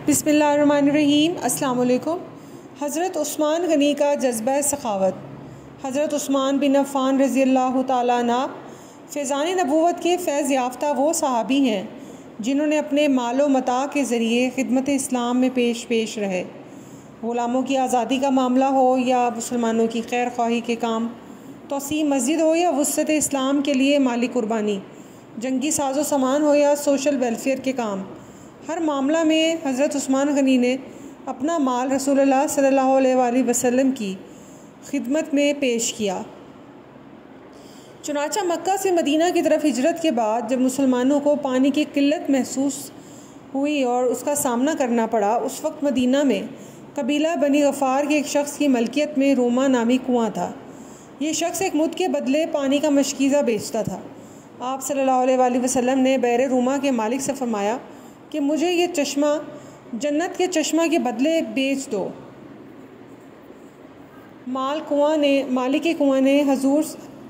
بسم اللہ الرحمن الرحیم۔ السلام علیکم۔ حضرت عثمان غنی کا جذبہ سخاوت۔ حضرت عثمان بن عفان رضی اللہ تعالیٰ عنہ فیضان نبوت کے فیض یافتہ وہ صحابی ہیں جنہوں نے اپنے مال و متاع کے ذریعے خدمت اسلام میں پیش رہے۔ غلاموں کی آزادی کا معاملہ ہو یا مسلمانوں کی خیر خواہی کے کام، توسیع مسجد ہو یا وسعت اسلام کے لیے مالی قربانی، جنگی ساز و سامان ہو یا سوشل ویلفیئر کے کام، ہر معاملہ میں حضرت عثمان غنی نے اپنا مال رسول اللہ صلی اللہ علیہ وآلہ وسلم کی خدمت میں پیش کیا۔ چنانچہ مکہ سے مدینہ کی طرف ہجرت کے بعد جب مسلمانوں کو پانی کی قلت محسوس ہوئی اور اس کا سامنا کرنا پڑا، اس وقت مدینہ میں قبیلہ بنی غفار کے ایک شخص کی ملکیت میں روما نامی کنواں تھا۔ یہ شخص ایک مد کے بدلے پانی کا مشکیزہ بیچتا تھا۔ آپ صلی اللہ علیہ وآلہ وسلم نے بحر روما کے مالک سے فرمایا کہ مجھے یہ چشمہ جنت کے چشمہ کے بدلے بیچ دو۔ مالک کنواں نے حضور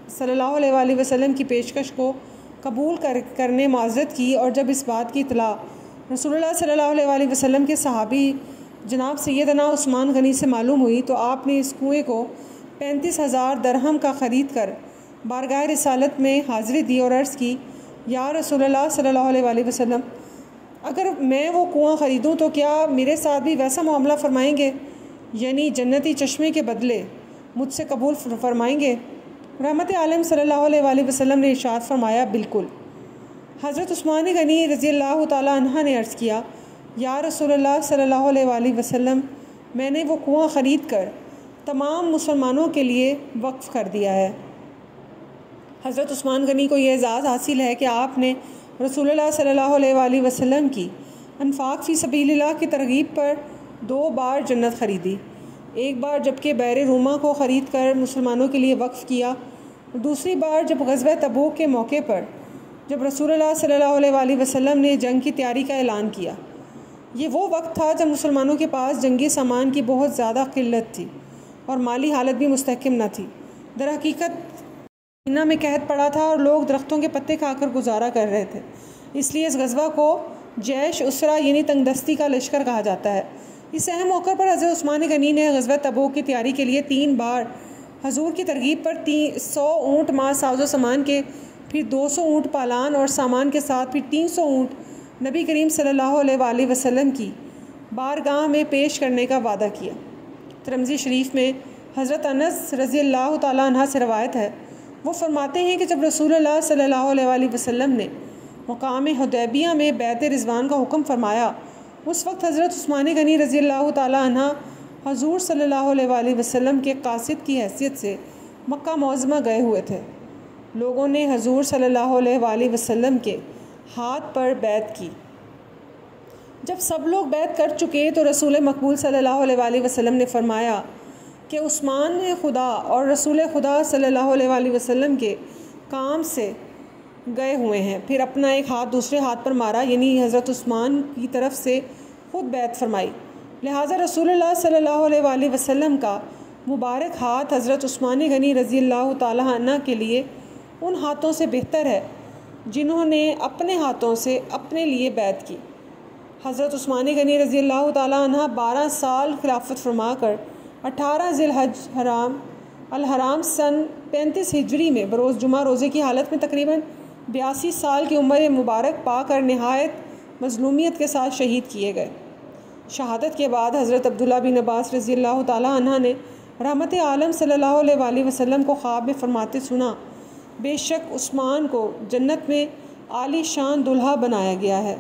صلی اللہ علیہ وآلہ وسلم کی پیشکش کو قبول کرنے معذرت کی، اور جب اس بات کی اطلاع رسول اللہ صلی اللہ علیہ وآلہ وسلم کے صحابی جناب سیدنا عثمان غنی سے معلوم ہوئی تو آپ نے اس کنویں کو 35,000 درہم کا خرید کر بارگاہ رسالت میں حاضری دی اور عرض کی، یا رسول اللہ صلی اللہ علیہ وآلہ وسلم، اگر میں وہ کنواں خریدوں تو کیا میرے ساتھ بھی ویسا معاملہ فرمائیں گے، یعنی جنتی چشمے کے بدلے مجھ سے قبول فرمائیں گے؟ رحمت عالم صلی اللہ علیہ وآلہ وسلم نے ارشاد فرمایا، بالکل۔ حضرت عثمان غنی رضی اللہ تعالیٰ عنہ نے عرض کیا، یا رسول اللہ صلی اللہ علیہ وآلہ وسلم، میں نے وہ کنواں خرید کر تمام مسلمانوں کے لیے وقف کر دیا ہے۔ حضرت عثمان غنی کو یہ اعزاز حاصل ہے کہ آپ نے رسول اللہ صلی اللہ علیہ وآلہ وسلم کی انفاق فی سبیل اللہ کی ترغیب پر 2 بار جنت خریدی۔ ایک بار جبکہ بحر روما کو خرید کر مسلمانوں کے لیے وقف کیا، اور دوسری بار جب غزوہ تبوک کے موقع پر جب رسول اللہ صلی اللہ علیہ وآلہ وسلم نے جنگ کی تیاری کا اعلان کیا۔ یہ وہ وقت تھا جب مسلمانوں کے پاس جنگی سامان کی بہت زیادہ قلت تھی اور مالی حالت بھی مستحکم نہ تھی۔ در حقیقت مدینہ میں قحط پڑا تھا اور لوگ درختوں کے پتے کھا کر گزارا کر رہے تھے، اس لیے اس غزوہ کو جیش اسرا یعنی تنگ دستی کا لشکر کہا جاتا ہے۔ اس اہم موقع پر حضرت عثمان غنی نے غزوہ تبوک کی تیاری کے لیے 3 بار حضور کی ترغیب پر 100 اونٹ ماہ ساز و سامان کے، پھر 200 اونٹ پالان اور سامان کے ساتھ، پھر 300 اونٹ نبی کریم صلی اللہ علیہ وآلہ وسلم کی بارگاہ میں پیش کرنے کا وعدہ کیا۔ ترمذی شریف میں حضرت انس رضی اللہ تعالیٰ عنہ سے روایت ہے، وہ فرماتے ہیں کہ جب رسول اللہ صلی اللہ علیہ وآلہ وسلم نے مقام حدیبیہ میں بیعت رضوان کا حکم فرمایا، اس وقت حضرت عثمان غنی رضی اللہ تعالیٰ عنہ حضور صلی اللہ علیہ وآلہ وسلم کے قاصد کی حیثیت سے مکہ معظمہ گئے ہوئے تھے۔ لوگوں نے حضور صلی اللہ علیہ وآلہ وسلم کے ہاتھ پر بیعت کی۔ جب سب لوگ بیعت کر چکے تو رسول مقبول صلی اللہ علیہ وآلہ وسلم نے فرمایا کہ عثمان خدا اور رسول خدا صلی اللہ علیہ وآلہ وسلم کے کام سے گئے ہوئے ہیں۔ پھر اپنا ایک ہاتھ دوسرے ہاتھ پر مارا، یعنی حضرت عثمان کی طرف سے خود بیعت فرمائی۔ لہٰذا رسول اللہ صلی اللہ علیہ وآلہ وسلم کا مبارک ہاتھ حضرت عثمان غنی رضی اللہ تعالیٰ عنہ کے لیے ان ہاتھوں سے بہتر ہے جنہوں نے اپنے ہاتھوں سے اپنے لیے بیعت کی۔ حضرت عثمان غنی رضی اللہ تعالیٰ عنہ 12 سال خلافت فرما کر 18 ذی الحج الحرام سن 35 ہجری میں بروز جمعہ روزے کی حالت میں تقریباً 82 سال کی عمر مبارک پا کر نہایت مظلومیت کے ساتھ شہید کیے گئے۔ شہادت کے بعد حضرت عبداللہ بن عباس رضی اللہ تعالیٰ عنہ نے رحمت عالم صلی اللہ علیہ وآلہ وسلم کو خواب میں فرماتے سنا، بے شک عثمان کو جنت میں عالی شان دلہا بنایا گیا ہے۔